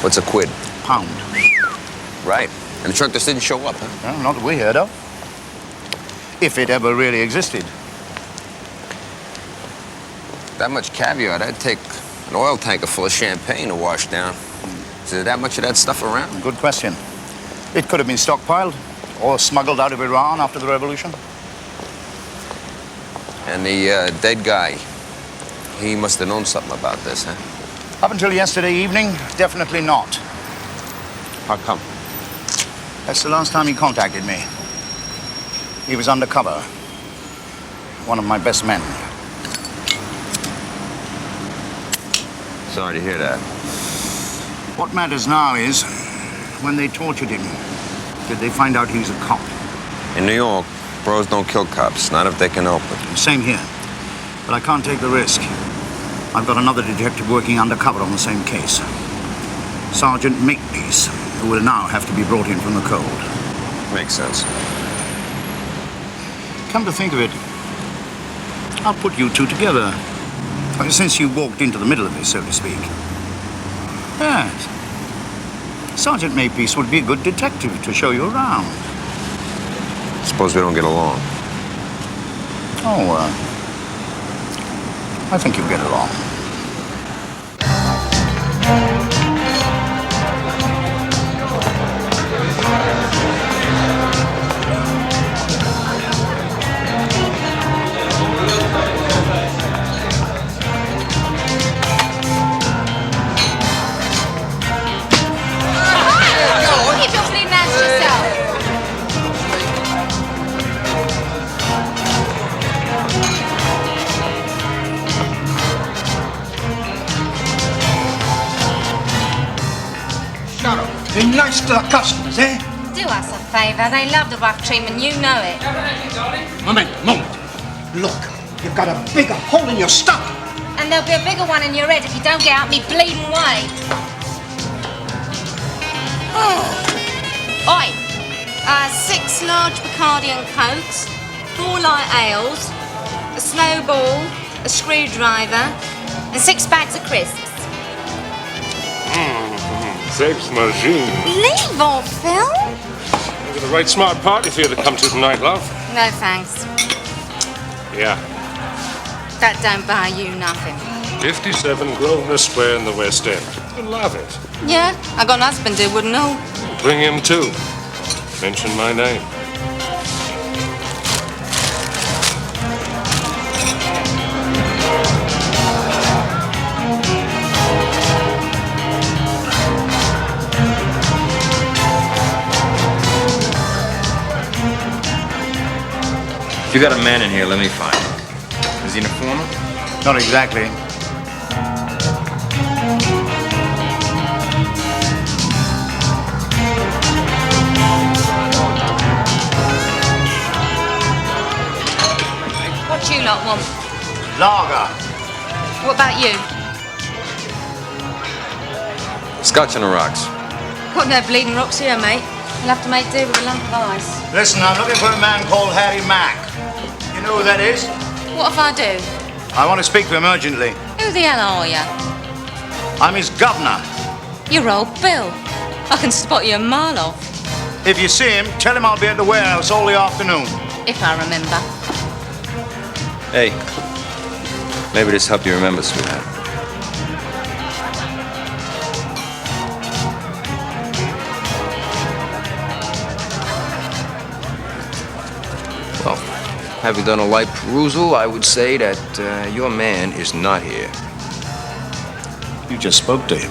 What's a quid? Pound. Right. And the truck just didn't show up, huh? Well, not that we heard of. If it ever really existed. That much caviar, that'd take an oil tanker full of champagne to wash down. Is there that much of that stuff around? Good question. It could have been stockpiled or smuggled out of Iran after the revolution. And the dead guy, he must have known something about this, huh? Up until yesterday evening, definitely not. How come? That's the last time he contacted me. He was undercover. One of my best men. Sorry to hear that. What matters now is, when they tortured him, did they find out he was a cop? In New York, bros don't kill cops, not if they can help it. Same here. But I can't take the risk. I've got another detective working undercover on the same case. Sergeant Makepeace, who will now have to be brought in from the cold. Makes sense. Come to think of it, I'll put you two together. Since you walked into the middle of this, so to speak. Yes. Sergeant Makepeace would be a good detective to show you around. Suppose we don't get along. Oh, I think you'll get along. Be nice to the customers, eh? Do us a favour. They love the rough treatment, you know it. Moment. Look, you've got a bigger hole in your stomach. And there'll be a bigger one in your head if you don't get out me bleeding way. Oi! 6 large Bacardi and Cokes, 4 light ales, a snowball, a screwdriver, and 6 bags of crisps. Thanks, Margine. Leave off, Phil. We've got a right smart party for you to come to tonight, love. No thanks. Yeah. That don't buy you nothing. 57 Grosvenor Square in the West End. You'll love it. Yeah, I got an husband who wouldn't know. Bring him too. Mention my name. If you got a man in here, let me find him. Is he an informer? Not exactly. What you lot want? Lager. What about you? Scotch on the rocks. Got no bleeding rocks here, mate. You'll have to make do with a lump of ice. Listen, I'm looking for a man called Harry Mack. You know who that is? What if I do? I want to speak to him urgently. Who the hell are you? I'm his governor. You're old Bill. I can spot you a mile off. If you see him, tell him I'll be at the warehouse all the afternoon. If I remember. Hey, maybe this help you remember, sweetheart. Well, having done a light perusal, I would say that your man is not here. You just spoke to him.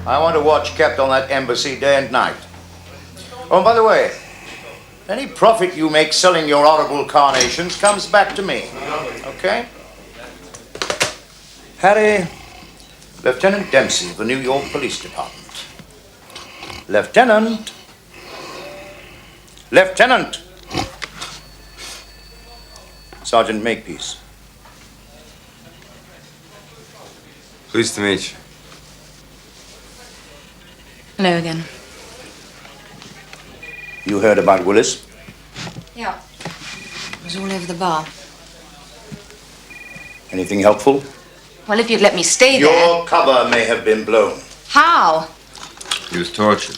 I want a watch kept on that embassy day and night. Oh, and by the way, any profit you make selling your horrible carnations comes back to me. Okay? Harry, Lieutenant Dempsey of the New York Police Department. Lieutenant! Lieutenant! Sergeant Makepeace. Pleased to meet you. Hello again. You heard about Willis? Yeah. It was all over the bar. Anything helpful? Well, if you'd let me stay there... Your cover may have been blown. How? He was tortured.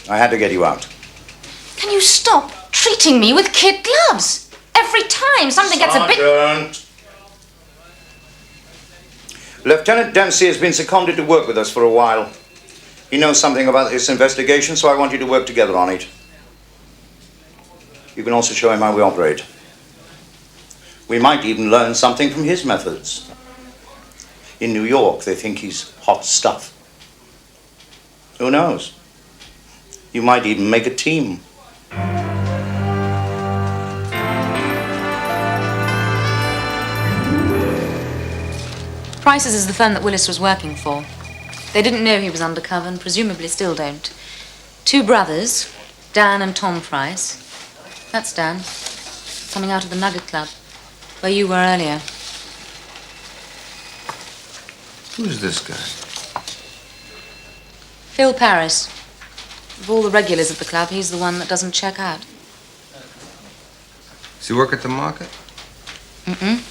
I had to get you out. Can you stop treating me with kid gloves? Every time something gets a bit... Sergeant! Lieutenant Dempsey has been seconded to work with us for a while. He knows something about this investigation, so I want you to work together on it. You can also show him how we operate. We might even learn something from his methods. In New York, they think he's hot stuff. Who knows? You might even make a team. Price's is the firm that Willis was working for. They didn't know he was undercover and presumably still don't. Two brothers, Dan and Tom Price. That's Dan, coming out of the Nugget Club, where you were earlier. Who's this guy? Phil Paris. Of all the regulars at the club, he's the one that doesn't check out. Does he work at the market? Mm-mm.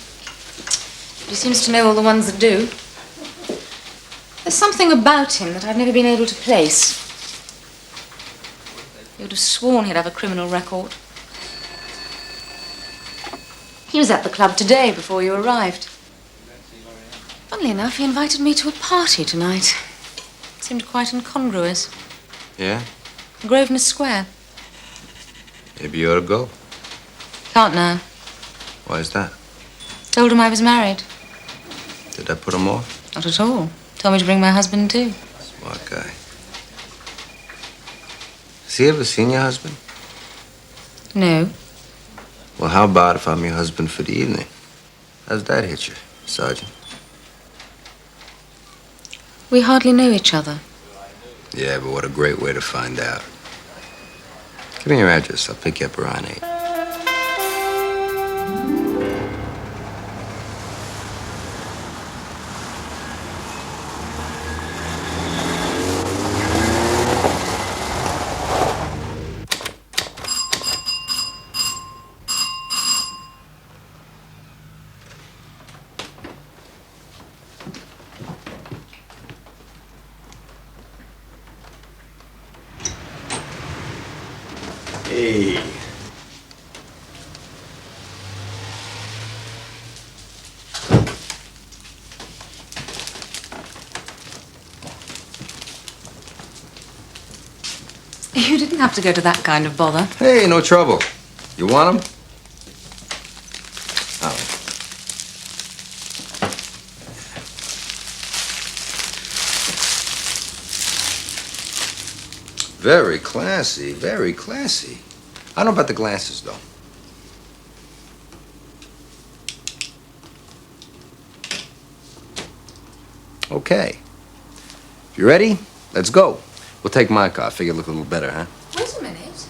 He seems to know all the ones that do. There's something about him that I've never been able to place. You would have sworn he'd have a criminal record. He was at the club today before you arrived. Funnily enough, he invited me to a party tonight. Seemed quite incongruous. Yeah? Grosvenor Square. Maybe you ought to go. Can't now. Why is that? Told him I was married. Did that put him off? Not at all. Told me to bring my husband too. Smart guy. Has he ever seen your husband? No. Well, how about if I'm your husband for the evening? How's that hit you, Sergeant? We hardly know each other. Yeah, but what a great way to find out. Give me your address. I'll pick you up around 8. Hey. You didn't have to go to that kind of bother. Hey, no trouble. You want him? Oh. Very classy, very classy. I don't know about the glasses, though. Okay. If you're ready, let's go. We'll take my car. Figure it look a little better, huh? Wait a minute.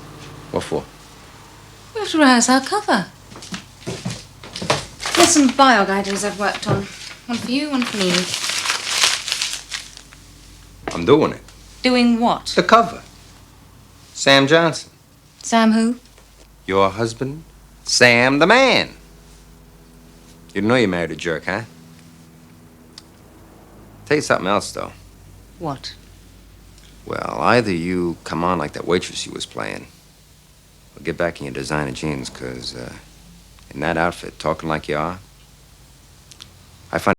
What for? We have to rehearse our cover. There's some biog ideas I've worked on. One for you, one for me. I'm doing it. Doing what? The cover. Sam Johnson. Sam who? Your husband, Sam the man. You know you married a jerk, huh? Tell you something else, though. What? Well, either you come on like that waitress you was playing, or get back in your designer jeans, 'cause in that outfit, talking like you are, I find